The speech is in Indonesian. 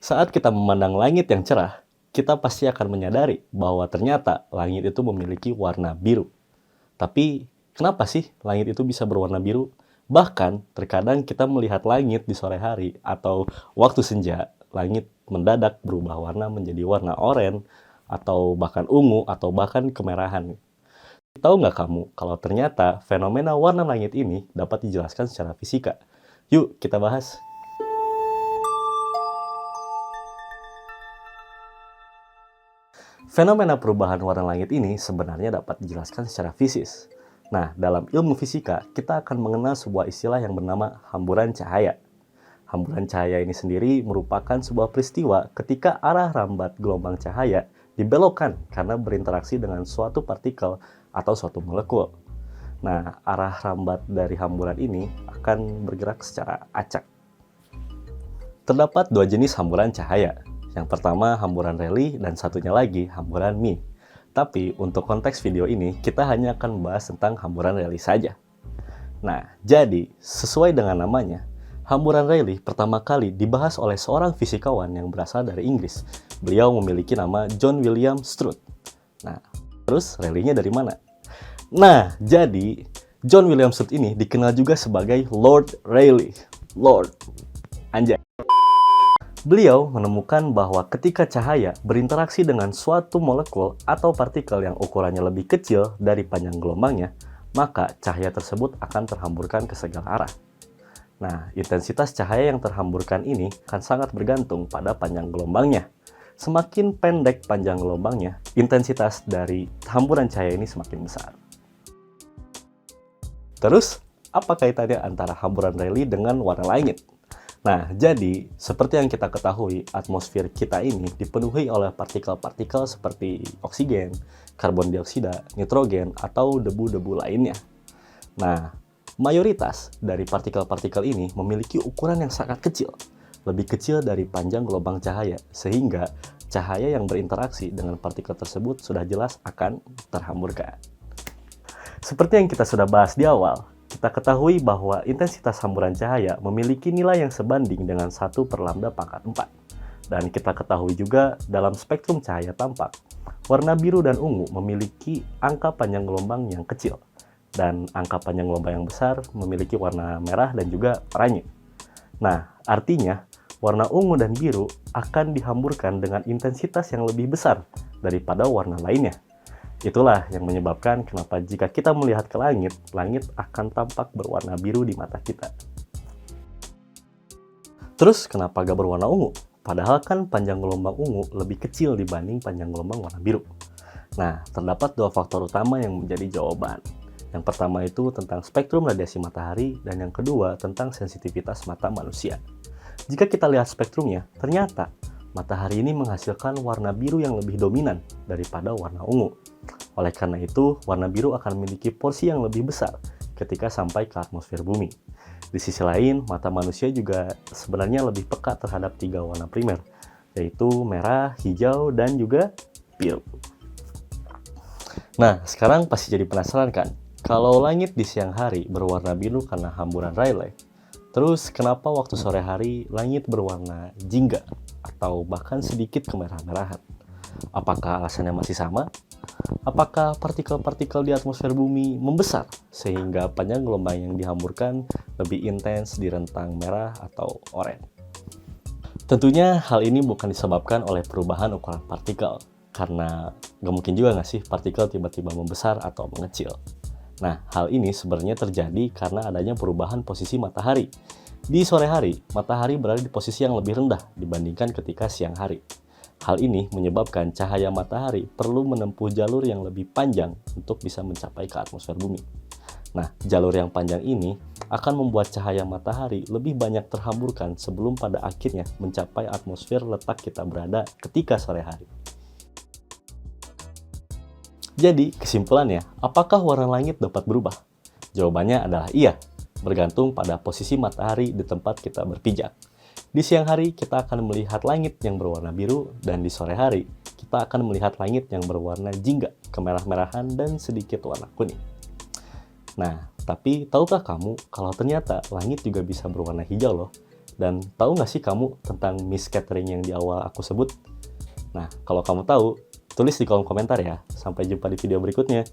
Saat kita memandang langit yang cerah, kita pasti akan menyadari bahwa ternyata langit itu memiliki warna biru. Tapi, kenapa sih langit itu bisa berwarna biru? Bahkan, terkadang kita melihat langit di sore hari atau waktu senja, langit mendadak berubah warna menjadi warna oranye, atau bahkan ungu, atau bahkan kemerahan. Tahu nggak kamu kalau ternyata fenomena warna langit ini dapat dijelaskan secara fisika? Yuk, kita bahas. Fenomena perubahan warna langit ini sebenarnya dapat dijelaskan secara fisis. Nah, dalam ilmu fisika, kita akan mengenal sebuah istilah yang bernama hamburan cahaya. Hamburan cahaya ini sendiri merupakan sebuah peristiwa ketika arah rambat gelombang cahaya dibelokkan karena berinteraksi dengan suatu partikel atau suatu molekul. Nah, arah rambat dari hamburan ini akan bergerak secara acak. Terdapat dua jenis hamburan cahaya. Yang pertama hamburan Rayleigh dan satunya lagi hamburan Mie. Tapi untuk konteks video ini, kita hanya akan membahas tentang hamburan Rayleigh saja. Nah, jadi sesuai dengan namanya, hamburan Rayleigh pertama kali dibahas oleh seorang fisikawan yang berasal dari Inggris. Beliau memiliki nama John William Strutt. Nah, terus Rayleigh-nya dari mana? Nah, jadi John William Strutt ini dikenal juga sebagai Lord Rayleigh. Lord. Anjay. Beliau menemukan bahwa ketika cahaya berinteraksi dengan suatu molekul atau partikel yang ukurannya lebih kecil dari panjang gelombangnya, maka cahaya tersebut akan terhamburkan ke segala arah. Nah, intensitas cahaya yang terhamburkan ini akan sangat bergantung pada panjang gelombangnya. Semakin pendek panjang gelombangnya, intensitas dari hamburan cahaya ini semakin besar. Terus, apa kaitannya antara hamburan Rayleigh dengan warna langit? Nah, jadi seperti yang kita ketahui, atmosfer kita ini dipenuhi oleh partikel-partikel seperti oksigen, karbon dioksida, nitrogen, atau debu-debu lainnya. Nah, mayoritas dari partikel-partikel ini memiliki ukuran yang sangat kecil, lebih kecil dari panjang gelombang cahaya, sehingga cahaya yang berinteraksi dengan partikel tersebut sudah jelas akan terhamburkan. Seperti yang kita sudah bahas di awal, kita ketahui bahwa intensitas hamburan cahaya memiliki nilai yang sebanding dengan 1/lambda pangkat 4. Dan kita ketahui juga dalam spektrum cahaya tampak, warna biru dan ungu memiliki angka panjang gelombang yang kecil. Dan angka panjang gelombang yang besar memiliki warna merah dan juga oranye. Nah, artinya warna ungu dan biru akan dihamburkan dengan intensitas yang lebih besar daripada warna lainnya. Itulah yang menyebabkan kenapa jika kita melihat ke langit, langit akan tampak berwarna biru di mata kita. Terus kenapa gak berwarna ungu? Padahal kan panjang gelombang ungu lebih kecil dibanding panjang gelombang warna biru. Nah, terdapat dua faktor utama yang menjadi jawaban. Yang pertama itu tentang spektrum radiasi matahari, dan yang kedua tentang sensitivitas mata manusia. Jika kita lihat spektrumnya, ternyata matahari ini menghasilkan warna biru yang lebih dominan daripada warna ungu. Oleh karena itu, warna biru akan memiliki porsi yang lebih besar ketika sampai ke atmosfer bumi. Di sisi lain, mata manusia juga sebenarnya lebih peka terhadap 3 warna primer, yaitu merah, hijau, dan juga biru. Nah, sekarang pasti jadi penasaran kan? Kalau langit di siang hari berwarna biru karena hamburan Rayleigh, terus kenapa waktu sore hari langit berwarna jingga atau bahkan sedikit kemerah-merahan? Apakah alasannya masih sama? Apakah partikel-partikel di atmosfer bumi membesar sehingga panjang gelombang yang dihamburkan lebih intens di rentang merah atau oranye? Tentunya hal ini bukan disebabkan oleh perubahan ukuran partikel, karena nggak mungkin juga nggak sih partikel tiba-tiba membesar atau mengecil. Nah, hal ini sebenarnya terjadi karena adanya perubahan posisi matahari. Di sore hari, matahari berada di posisi yang lebih rendah dibandingkan ketika siang hari. Hal ini menyebabkan cahaya matahari perlu menempuh jalur yang lebih panjang untuk bisa mencapai ke atmosfer bumi. Nah, jalur yang panjang ini akan membuat cahaya matahari lebih banyak terhamburkan sebelum pada akhirnya mencapai atmosfer letak kita berada ketika sore hari. Jadi, kesimpulannya, apakah warna langit dapat berubah? Jawabannya adalah iya, bergantung pada posisi matahari di tempat kita berpijak. Di siang hari, kita akan melihat langit yang berwarna biru, dan di sore hari, kita akan melihat langit yang berwarna jingga, kemerah-merahan, dan sedikit warna kuning. Nah, tapi tahukah kamu kalau ternyata langit juga bisa berwarna hijau loh? Dan tahu nggak sih kamu tentang misscattering yang di awal aku sebut? Nah, kalau kamu tahu, tulis di kolom komentar ya. Sampai jumpa di video berikutnya.